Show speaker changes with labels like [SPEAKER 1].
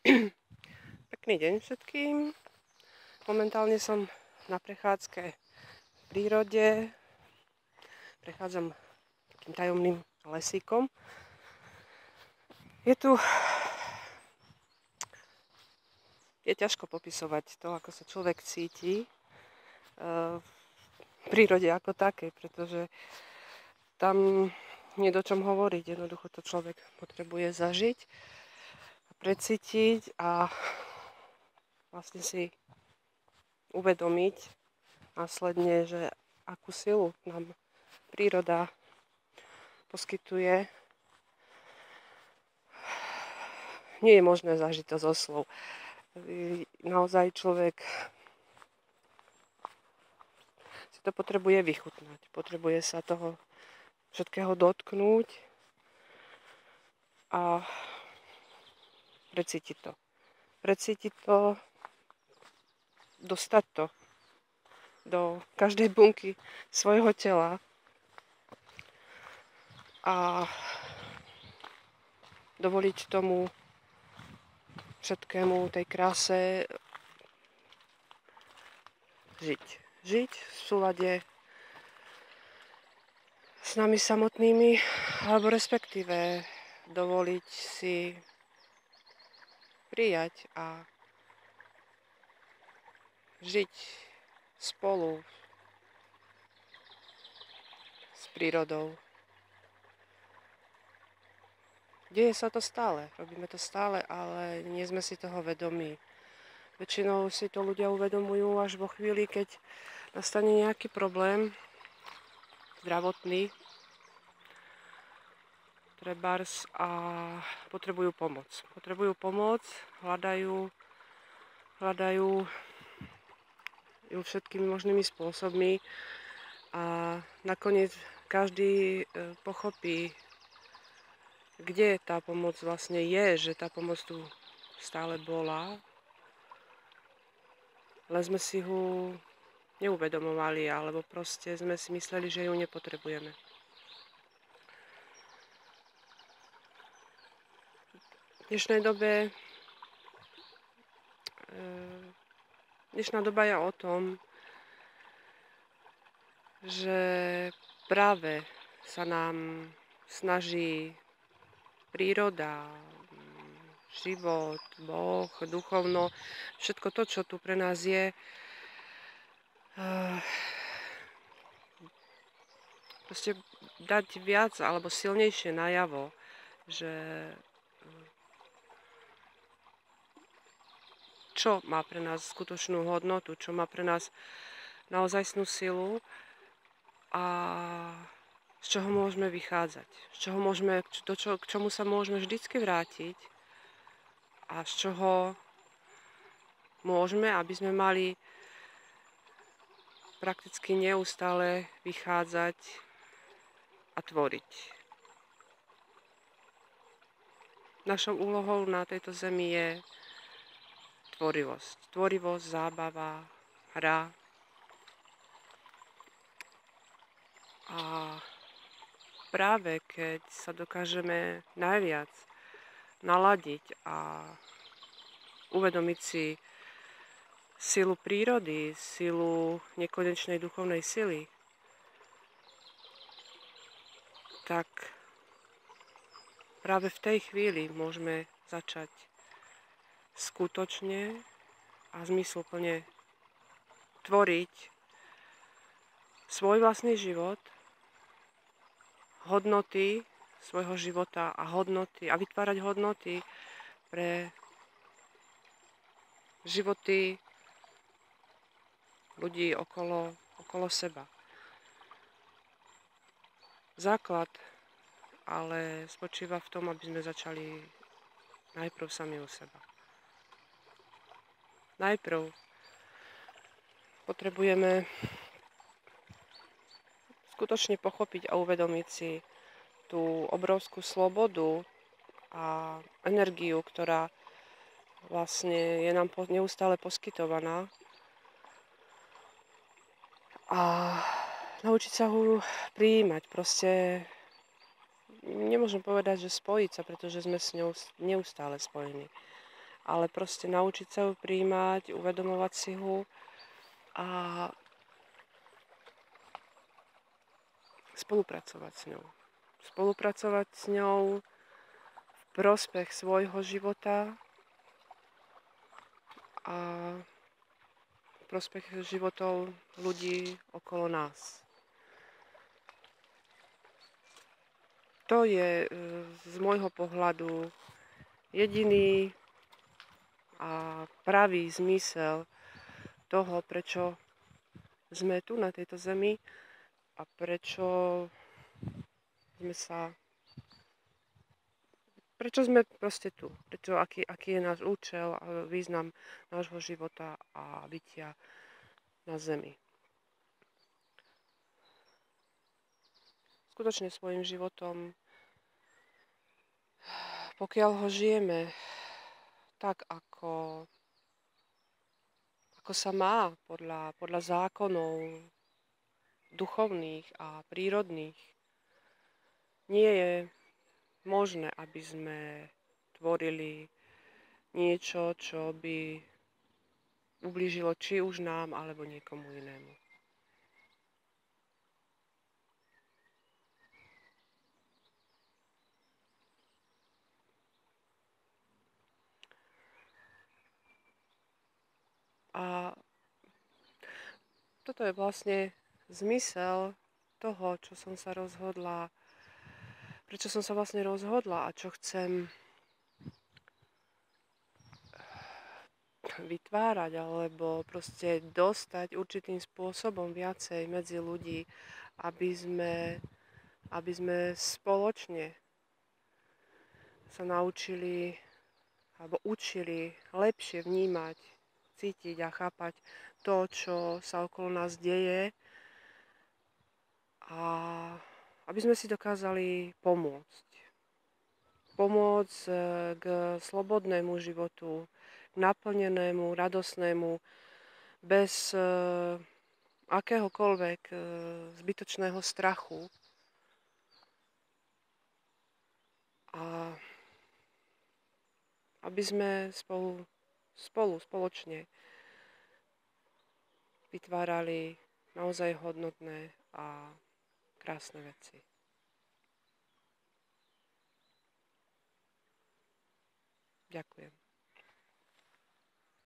[SPEAKER 1] Pekný deň všetkým. Momentálne som na prechádzke v prírode. Prechádzam takým tajomným lesíkom. Je ťažko popisovať to, ako sa človek cíti v prírode ako také, pretože tam nie je o čom hovoriť. Jednoducho to človek potrebuje zažiť a precítiť a vlastne si uvedomiť následne, že akú silu nám príroda poskytuje. Nie je možné zažiť to zo slov. Naozaj človek si to potrebuje vychutnať. Potrebuje sa toho všetkého dotknúť a precítiť to. Precítiť to, dostať to do každej bunky svojho tela a dovoliť tomu všetkému, tej kráse žiť. Žiť v súlade s nami samotnými, alebo respektíve dovoliť si prijať a žiť spolu s prírodou. Deje sa to stále, robíme to stále, ale nie sme si toho vedomí. Väčšinou si to ľudia uvedomujú až vo chvíli, keď nastane nejaký problém zdravotný, trebárs, a potrebujú pomoc. Potrebujú pomoc, hľadajú ju všetkými možnými spôsobmi a nakoniec každý pochopí, kde tá pomoc vlastne je, že tá pomoc tu stále bola, len sme si ho neuvedomovali, alebo proste sme si mysleli, že ju nepotrebujeme. V dnešná doba je o tom, že práve sa nám snaží príroda, život, Boh, duchovno, všetko to, čo tu pre nás je, proste dať viac alebo silnejšie najavo, že čo má pre nás skutočnú hodnotu, čo má pre nás naozajstnú silu a z čoho môžeme vychádzať, k čomu sa môžeme vždycky vrátiť a z čoho môžeme, aby sme mali prakticky neustále vychádzať a tvoriť. Našou úlohou na tejto zemi je tvorivosť. Tvorivosť, zábava, hra. A práve keď sa dokážeme najviac naladiť a uvedomiť si silu prírody, silu nekonečnej duchovnej sily, tak práve v tej chvíli môžeme začať skutočne a zmysluplne tvoriť svoj vlastný život, hodnoty svojho života a vytvárať hodnoty pre životy ľudí okolo seba. Základ ale spočíva v tom, aby sme začali najprv sami u seba. Najprv potrebujeme skutočne pochopiť a uvedomiť si tú obrovskú slobodu a energiu, ktorá vlastne je nám neustále poskytovaná, a naučiť sa ho prijímať. Proste nemôžem povedať, že spojiť sa, pretože sme s ňou neustále spojení. ale proste naučiť sa ju prijímať, uvedomovať si ho a spolupracovať s ňou. Spolupracovať s ňou v prospech svojho života a v prospech životov ľudí okolo nás. To je z môjho pohľadu jediný a pravý zmysel toho, prečo sme tu na tejto zemi a prečo sme proste tu. Aký je náš účel a význam nášho života a bytia na zemi. Skutočne svojim životom, pokiaľ ho žijeme tak, ako sa má podľa zákonov duchovných a prírodných, nie je možné, aby sme tvorili niečo, čo by ublížilo či už nám, alebo niekomu inému. A toto je vlastne zmysel toho, čo som sa rozhodla, prečo som sa vlastne rozhodla a čo chcem vytvárať alebo proste dostať určitým spôsobom viacej medzi ľudí, aby sme spoločne sa naučili alebo učili lepšie vnímať, cítiť a chápať to, čo sa okolo nás deje a aby sme si dokázali pomôcť. Pomôcť k slobodnému životu, k naplnenému, radosnému, bez akéhokoľvek zbytočného strachu. A aby sme spoločne vytvárali naozaj hodnotné a krásne veci. Ďakujem.